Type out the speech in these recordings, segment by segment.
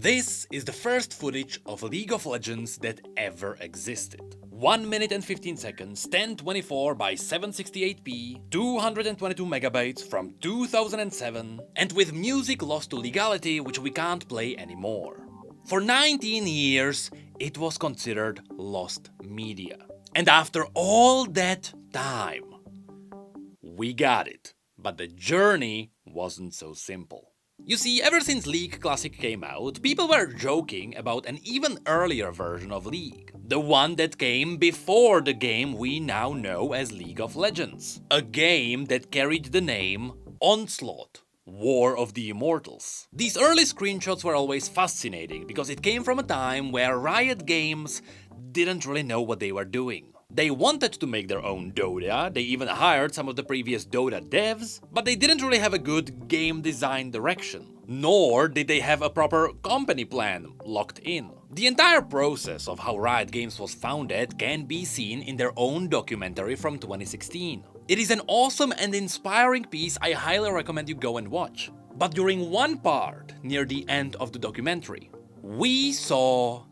This is the first footage of League of Legends that ever existed. 1 minute and 15 seconds, 1024 by 768p, 222 megabytes from 2007, and with music lost to legality which we can't play anymore. For 19 years, it was considered lost media. And after all that time, we got it. But the journey wasn't so simple. You see, ever since League Classic came out, people were joking about an even earlier version of League. The one that came before the game we now know as League of Legends. A game that carried the name Onslaught, War of the Immortals. These early screenshots were always fascinating because it came from a time where Riot Games didn't really know what they were doing. They wanted to make their own Dota, they even hired some of the previous Dota devs, but they didn't really have a good game design direction. Nor did they have a proper company plan locked in. The entire process of how Riot Games was founded can be seen in their own documentary from 2016. It is an awesome and inspiring piece I highly recommend you go and watch. But during one part, near the end of the documentary, we saw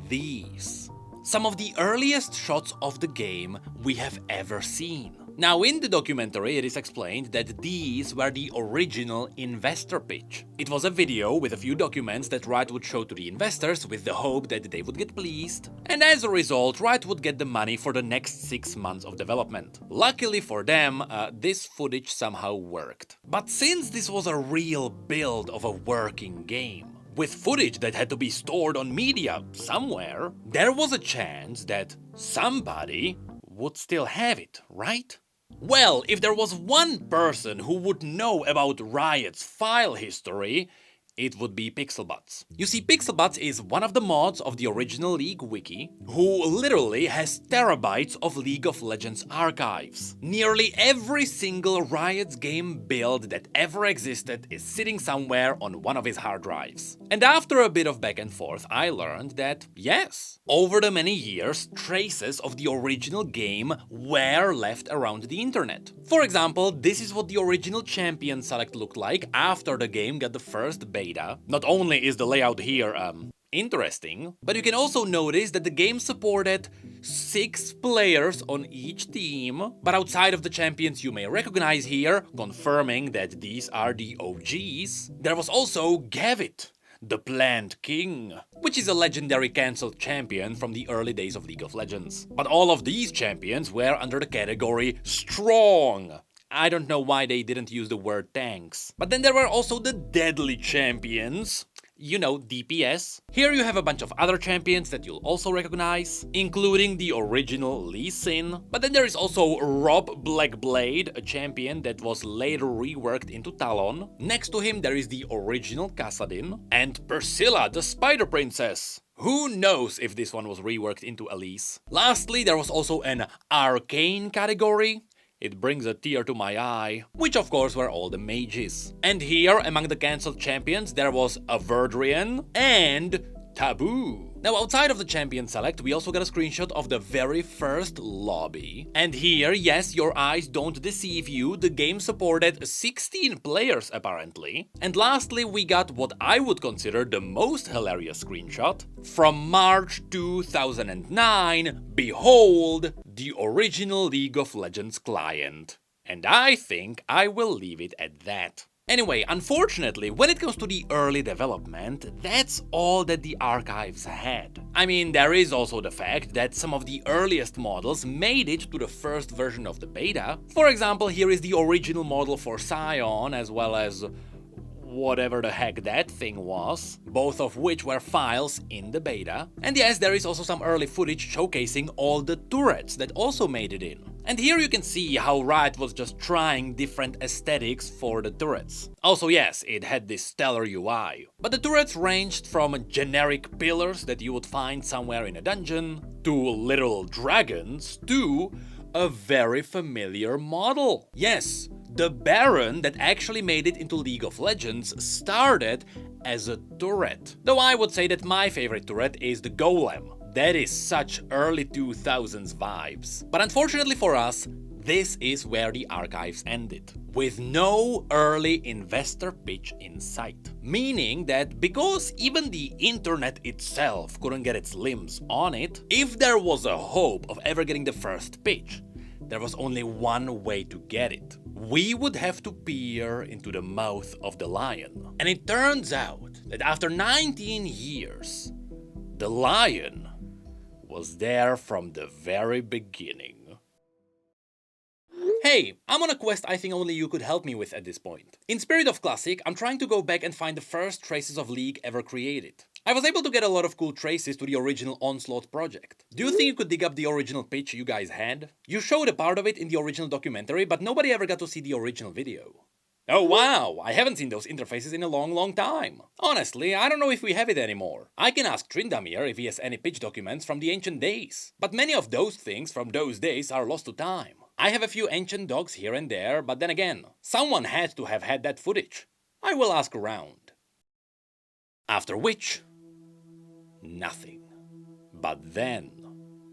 these. Some of the earliest shots of the game we have ever seen. Now in the documentary it is explained that these were the original investor pitch. It was a video with a few documents that Riot would show to the investors with the hope that they would get pleased. And as a result, Riot would get the money for the next 6 months of development. Luckily for them, this footage somehow worked. But since this was a real build of a working game, with footage that had to be stored on media somewhere, there was a chance that somebody would still have it, right? Well, if there was one person who would know about Riot's file history, it would be Pixelbutts. You see, Pixelbutts is one of the mods of the original League wiki, who literally has terabytes of League of Legends archives. Nearly every single Riot's game build that ever existed is sitting somewhere on one of his hard drives. And after a bit of back and forth, I learned that, yes, over the many years, traces of the original game were left around the internet. For example, this is what the original champion select looked like after the game got the first beta. Not only is the layout here interesting, but you can also notice that the game supported 6 players on each team, but outside of the champions you may recognize here, confirming that these are the OGs, there was also Gavit, the Plant King, which is a legendary cancelled champion from the early days of League of Legends. But all of these champions were under the category Strong. I don't know why they didn't use the word tanks. But then there were also the deadly champions. You know, DPS. Here you have a bunch of other champions that you'll also recognize, including the original Lee Sin. But then there is also Rob Blackblade, a champion that was later reworked into Talon. Next to him there is the original Kassadin, and Priscilla, the Spider Princess. Who knows if this one was reworked into Elise. Lastly, there was also an Arcane category. It brings a tear to my eye, which of course were all the mages. And here, among the cancelled champions, there was Averdrian and Taboo. Now outside of the champion select, we also got a screenshot of the very first lobby. And here, yes, your eyes don't deceive you, the game supported 16 players apparently. And lastly, we got what I would consider the most hilarious screenshot. From March 2009, behold, the original League of Legends client. And I think I will leave it at that. Anyway, unfortunately, when it comes to the early development, that's all that the archives had. I mean, there is also the fact that some of the earliest models made it to the first version of the beta. For example, here is the original model for Sion, as well as whatever the heck that thing was, both of which were files in the beta. And yes, there is also some early footage showcasing all the turrets that also made it in. And here you can see how Riot was just trying different aesthetics for the turrets. Also yes, it had this stellar UI. But the turrets ranged from generic pillars that you would find somewhere in a dungeon, to literal dragons, to a very familiar model. Yes, the Baron that actually made it into League of Legends started as a turret. Though I would say that my favorite turret is the Golem. That is such early 2000s vibes. But unfortunately for us, this is where the archives ended, with no early investor pitch in sight. Meaning that because even the internet itself couldn't get its limbs on it, if there was a hope of ever getting the first pitch, there was only one way to get it. We would have to peer into the mouth of the lion. And it turns out that after 19 years, the lion was there from the very beginning. Hey, I'm on a quest I think only you could help me with at this point. In spirit of classic, I'm trying to go back and find the first traces of League ever created. I was able to get a lot of cool traces to the original Onslaught project. Do you think you could dig up the original pitch you guys had? You showed a part of it in the original documentary, but nobody ever got to see the original video. Oh wow, I haven't seen those interfaces in a long time. Honestly, I don't know if we have it anymore. I can ask Trindamir if he has any pitch documents from the ancient days. But many of those things from those days are lost to time. I have a few ancient dogs here and there, but then again, someone had to have had that footage. I will ask around. After which, nothing. But then...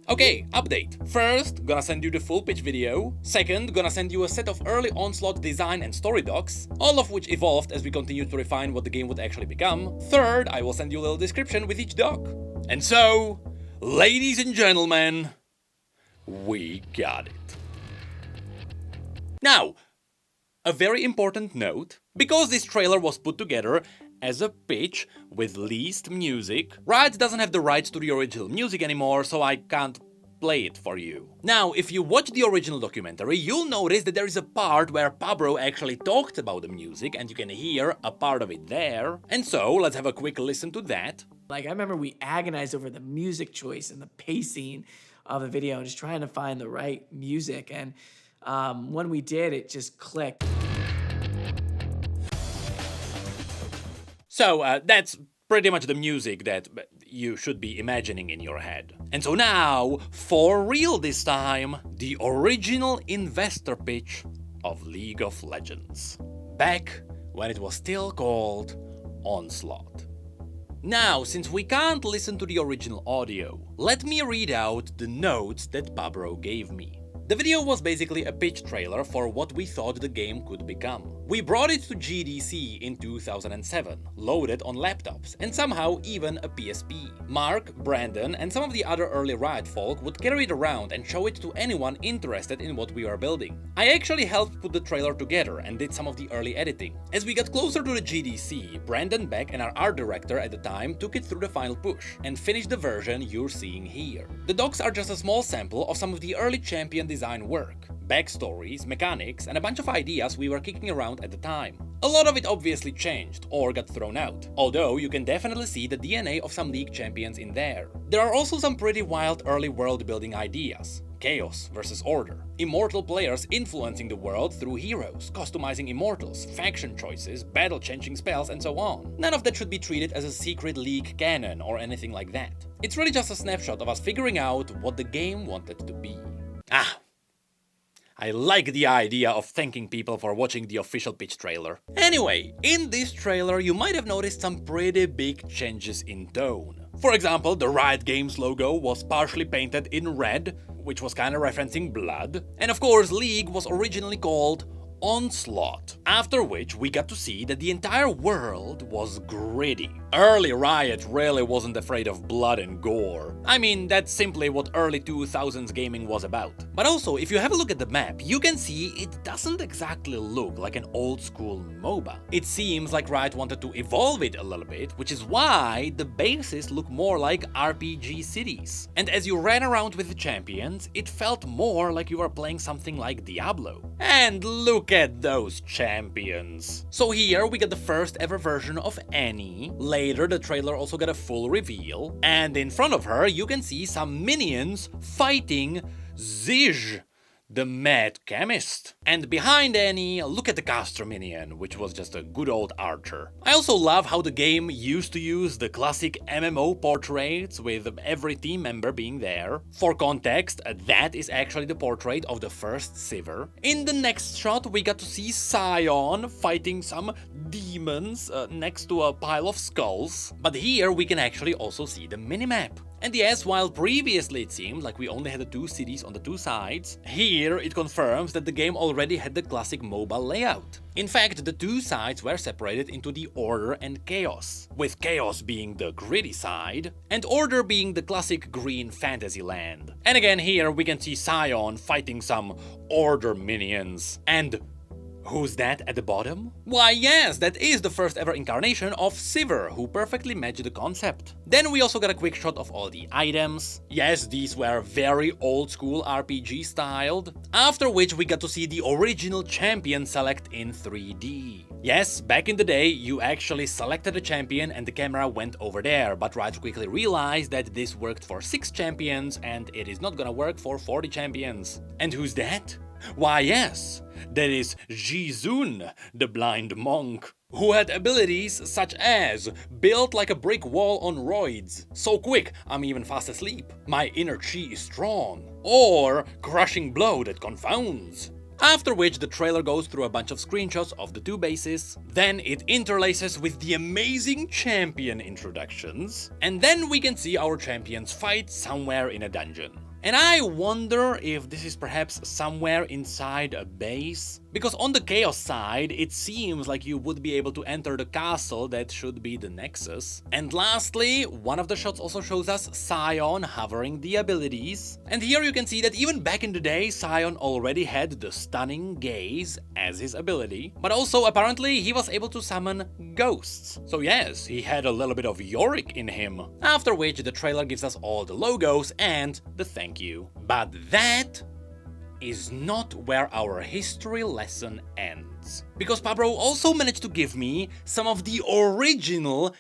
Okay, update. First, gonna send you the full pitch video. Second, gonna send you a set of early Onslaught design and story docs, all of which evolved as we continued to refine what the game would actually become. Third, I will send you a little description with each doc. And so, ladies and gentlemen, we got it. Now, a very important note, because this trailer was put together as a pitch with leased music, Riot doesn't have the rights to the original music anymore, so I can't play it for you. Now, if you watch the original documentary, you'll notice that there is a part where Pabro actually talked about the music, and you can hear a part of it there. And so, let's have a quick listen to that. Like, I remember we agonized over the music choice and the pacing of the video, and just trying to find the right music, and when we did, it just clicked. So that's pretty much the music that you should be imagining in your head. And so now, for real this time, the original investor pitch of League of Legends. Back when it was still called Onslaught. Now, since we can't listen to the original audio, let me read out the notes that Pabro gave me. The video was basically a pitch trailer for what we thought the game could become. We brought it to GDC in 2007, loaded on laptops, and somehow even a PSP. Mark, Brandon, and some of the other early Riot folk would carry it around and show it to anyone interested in what we were building. I actually helped put the trailer together and did some of the early editing. As we got closer to the GDC, Brandon Beck and our art director at the time took it through the final push, and finished the version you're seeing here. The docs are just a small sample of some of the early champion design work, backstories, mechanics, and a bunch of ideas we were kicking around at the time. A lot of it obviously changed, or got thrown out, although you can definitely see the DNA of some League champions in there. There are also some pretty wild early world building ideas. Chaos versus order, immortal players influencing the world through heroes, customizing immortals, faction choices, battle-changing spells, and so on. None of that should be treated as a secret League canon or anything like that. It's really just a snapshot of us figuring out what the game wanted to be. I like the idea of thanking people for watching the official pitch trailer. Anyway, in this trailer you might have noticed some pretty big changes in tone. For example, the Riot Games logo was partially painted in red, which was kinda referencing blood. And of course, League was originally called Onslaught, after which we got to see that the entire world was gritty. Early Riot really wasn't afraid of blood and gore. I mean, that's simply what early 2000s gaming was about. But also, if you have a look at the map, you can see it doesn't exactly look like an old school MOBA. It seems like Riot wanted to evolve it a little bit, which is why the bases look more like RPG cities. And as you ran around with the champions, it felt more like you were playing something like Diablo. And look at those champions. So here we got the first ever version of Annie. Later the trailer also got a full reveal. And in front of her you can see some minions fighting Zij, the mad chemist. And behind Annie, look at the caster minion, which was just a good old archer. I also love how the game used to use the classic MMO portraits with every team member being there. For context, that is actually the portrait of the first Sivir. In the next shot we got to see Sion fighting some demons next to a pile of skulls. But here we can actually also see the minimap. And yes, while previously it seemed like we only had the two cities on the two sides, here it confirms that the game already had the classic mobile layout. In fact, the two sides were separated into the Order and Chaos, with Chaos being the gritty side, and Order being the classic green fantasy land. And again, here we can see Scion fighting some Order minions. And who's that at the bottom? Why yes, that is the first ever incarnation of Sivir, who perfectly matched the concept. Then we also got a quick shot of all the items. Yes, these were very old school RPG styled. After which we got to see the original champion select in 3D. Yes, back in the day, you actually selected a champion and the camera went over there, but Riot quickly realized that this worked for 6 champions and it is not gonna work for 40 champions. And who's that? Why yes, that is Jizun, the blind monk, who had abilities such as built like a brick wall on roids, so quick I'm even fast asleep, my inner chi is strong, or crushing blow that confounds. After which the trailer goes through a bunch of screenshots of the two bases, then it interlaces with the amazing champion introductions, and then we can see our champions fight somewhere in a dungeon. And I wonder if this is perhaps somewhere inside a base? Because on the Chaos side, it seems like you would be able to enter the castle that should be the Nexus. And lastly, one of the shots also shows us Scion hovering the abilities. And here you can see that even back in the day, Scion already had the Stunning Gaze as his ability. But also, apparently, he was able to summon ghosts. So yes, he had a little bit of Yorick in him. After which, the trailer gives us all the logos and the thank you. But that is not where our history lesson ends. Because Pablo also managed to give me some of the original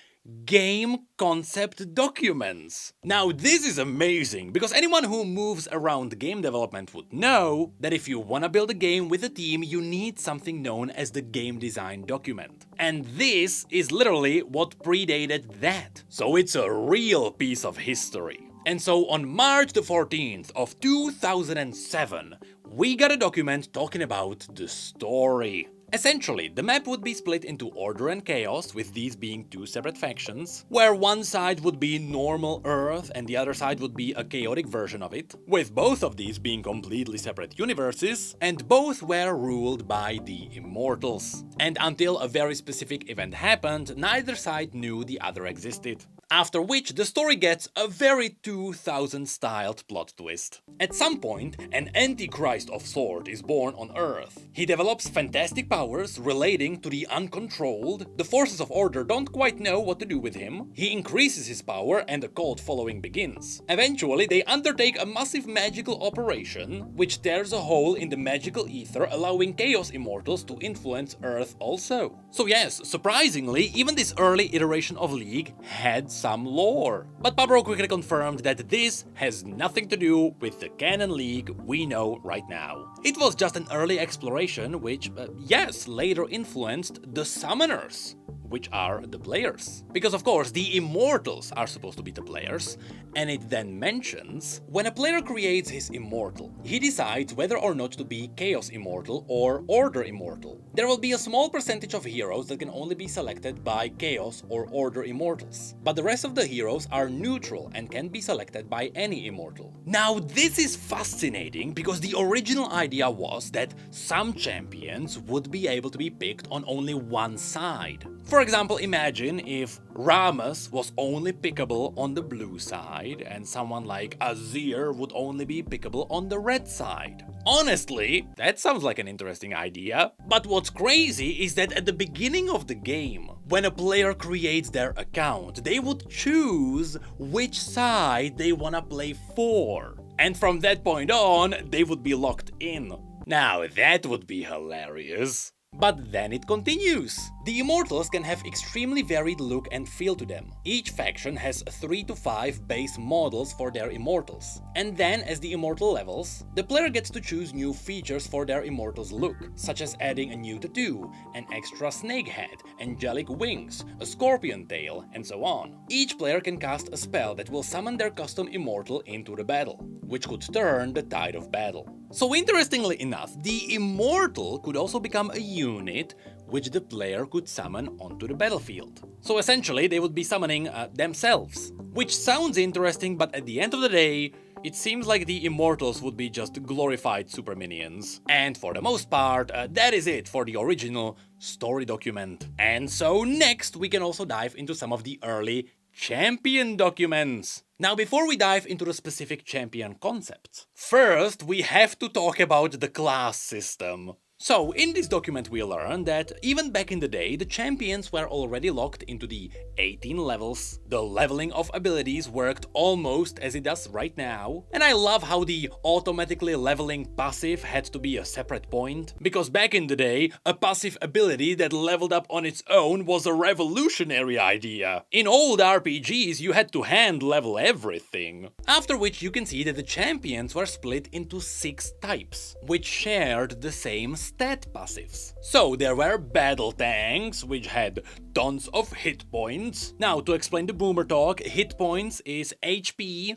game concept documents. Now this is amazing, because anyone who moves around game development would know that if you wanna build a game with a team, you need something known as the game design document. And this is literally what predated that. So it's a real piece of history. And so on March the 14th of 2007, we got a document talking about the story. Essentially, the map would be split into Order and Chaos, with these being two separate factions, where one side would be normal Earth and the other side would be a chaotic version of it, with both of these being completely separate universes, and both were ruled by the Immortals. And until a very specific event happened, neither side knew the other existed. After which, the story gets a very 2000-styled plot twist. At some point, an Antichrist of sort is born on Earth. He develops fantastic powers relating to the uncontrolled, the forces of order don't quite know what to do with him, he increases his power and a cult following begins. Eventually, they undertake a massive magical operation, which tears a hole in the magical ether, allowing Chaos Immortals to influence Earth also. So yes, surprisingly, even this early iteration of League had some lore. But Pablo quickly confirmed that this has nothing to do with the canon League we know right now. It was just an early exploration which, yes, later influenced the Summoners, which are the players. Because of course, the Immortals are supposed to be the players, and it then mentions, when a player creates his Immortal, he decides whether or not to be Chaos Immortal or Order Immortal. There will be a small percentage of heroes that can only be selected by Chaos or Order Immortals, but the rest of the heroes are neutral and can be selected by any Immortal. Now this is fascinating, because the original idea was that some champions would be able to be picked on only one side. For example, imagine if Rammus was only pickable on the blue side and someone like Azir would only be pickable on the red side. Honestly, that sounds like an interesting idea. But what's crazy is that at the beginning of the game, when a player creates their account, they would choose which side they wanna play for. And from that point on, they would be locked in. Now that would be hilarious. But then it continues. The Immortals can have extremely varied look and feel to them. Each faction has 3 to 5 base models for their Immortals. And then as the Immortal levels, the player gets to choose new features for their Immortal's look, such as adding a new tattoo, an extra snake head, angelic wings, a scorpion tail, and so on. Each player can cast a spell that will summon their custom Immortal into the battle, which could turn the tide of battle. So interestingly enough, the Immortal could also become a unit which the player could summon onto the battlefield. So essentially they would be summoning themselves. Which sounds interesting, but at the end of the day, it seems like the Immortals would be just glorified super minions. And for the most part, that is it for the original story document. And so next we can also dive into some of the early champion documents. Now, before we dive into the specific champion concepts, first we have to talk about the class system. So, in this document we learn that even back in the day, the champions were already locked into the 18 levels. The leveling of abilities worked almost as it does right now. And I love how the automatically leveling passive had to be a separate point, because back in the day, a passive ability that leveled up on its own was a revolutionary idea. In old RPGs, you had to hand level everything. After which you can see that the champions were split into 6 types, which shared the same stat passives. So there were battle tanks, which had tons of hit points. Now, to explain the boomer talk, hit points is HP,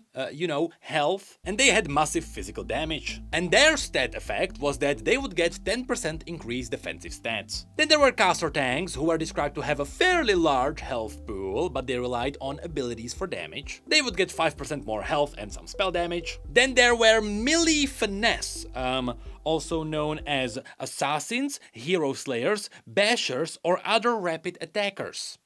health, and they had massive physical damage. And their stat effect was that they would get 10% increased defensive stats. Then there were caster tanks, who were described to have a fairly large health pool, but they relied on abilities for damage. They would get 5% more health and some spell damage. Then there were melee finesse, also known as assassins, hero slayers, bashers, or other rapid attackers.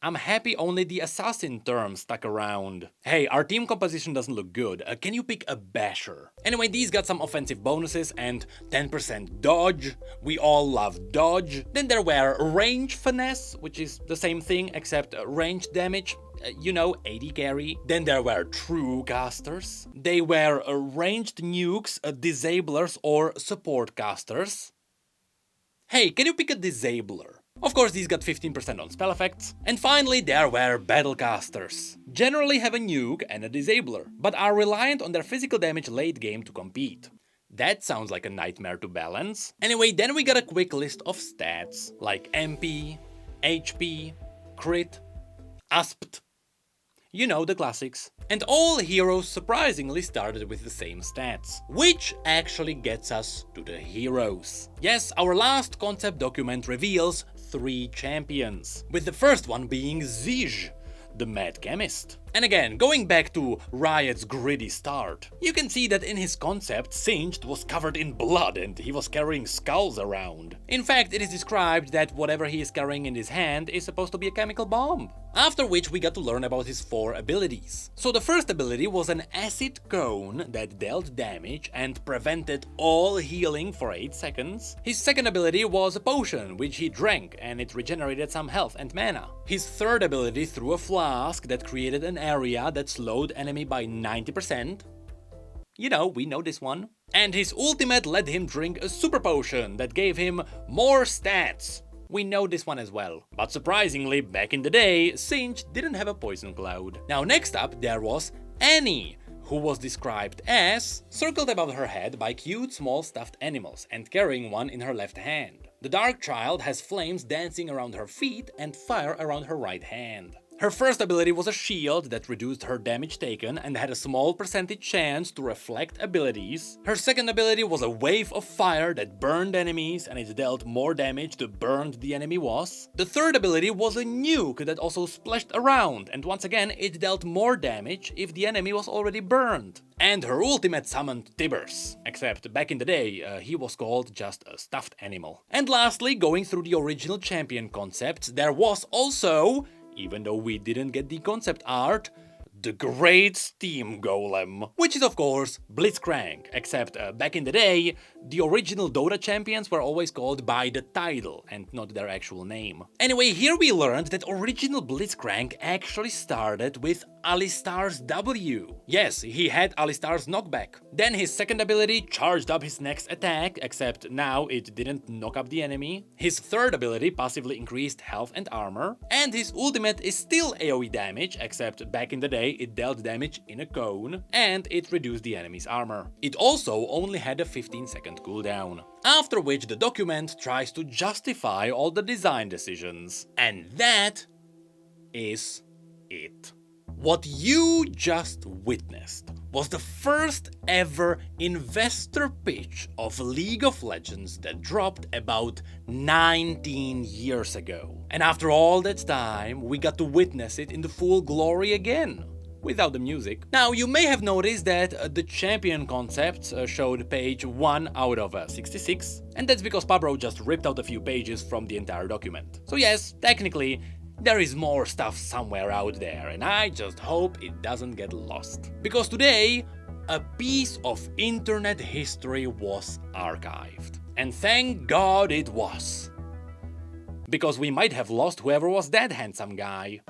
I'm happy only the assassin term stuck around. Hey, our team composition doesn't look good. Can you pick a basher? Anyway, these got some offensive bonuses and 10% dodge. We all love dodge. Then there were range finesse, which is the same thing except range damage. AD carry. Then there were true casters. They were ranged nukes, disablers, or support casters. Hey, can you pick a disabler? Of course, these got 15% on spell effects. And finally, there were battlecasters. Generally have a nuke and a disabler, but are reliant on their physical damage late game to compete. That sounds like a nightmare to balance. Anyway, then we got a quick list of stats, like MP, HP, crit, ASPT. You know, the classics. And all heroes surprisingly started with the same stats. Which actually gets us to the heroes. Yes, our last concept document reveals 3 champions, with the first one being Zij, the Mad Chemist. And again, going back to Riot's gritty start, you can see that in his concept, Singed was covered in blood and he was carrying skulls around. In fact, it is described that whatever he is carrying in his hand is supposed to be a chemical bomb. After which we got to learn about his 4 abilities. So the first ability was an acid cone that dealt damage and prevented all healing for 8 seconds. His second ability was a potion, which he drank and it regenerated some health and mana. His third ability threw a flask that created an area that slowed enemy by 90%. We know this one. And his ultimate let him drink a super potion that gave him more stats. We know this one as well. But surprisingly, back in the day, Singed didn't have a poison cloud. Now next up there was Annie, who was described as circled above her head by cute small stuffed animals and carrying one in her left hand. The Dark Child has flames dancing around her feet and fire around her right hand. Her first ability was a shield that reduced her damage taken and had a small percentage chance to reflect abilities. Her second ability was a wave of fire that burned enemies and it dealt more damage the burned the enemy was. The third ability was a nuke that also splashed around, and once again it dealt more damage if the enemy was already burned. And her ultimate summoned Tibbers, except back in the day he was called just a stuffed animal. And lastly, going through the original champion concepts, there was also, even though we didn't get the concept art, the Great Steam Golem, which is of course Blitzcrank, except back in the day, the original Dota champions were always called by the title and not their actual name. Anyway, here we learned that original Blitzcrank actually started with Alistar's W. Yes, he had Alistar's knockback. Then his second ability charged up his next attack, except now it didn't knock up the enemy. His third ability passively increased health and armor. And his ultimate is still AoE damage, except back in the day it dealt damage in a cone, and it reduced the enemy's armor. It also only had a 15-second cooldown. After which the document tries to justify all the design decisions. And that is it. What you just witnessed was the first ever investor pitch of League of Legends that dropped about 19 years ago. And after all that time, we got to witness it in the full glory again, without the music. Now, you may have noticed that the champion concepts showed page 1 out of 66, and that's because Pabro just ripped out a few pages from the entire document. So yes, technically, there is more stuff somewhere out there, and I just hope it doesn't get lost. Because today, a piece of internet history was archived. And thank God it was. Because we might have lost whoever was that handsome guy.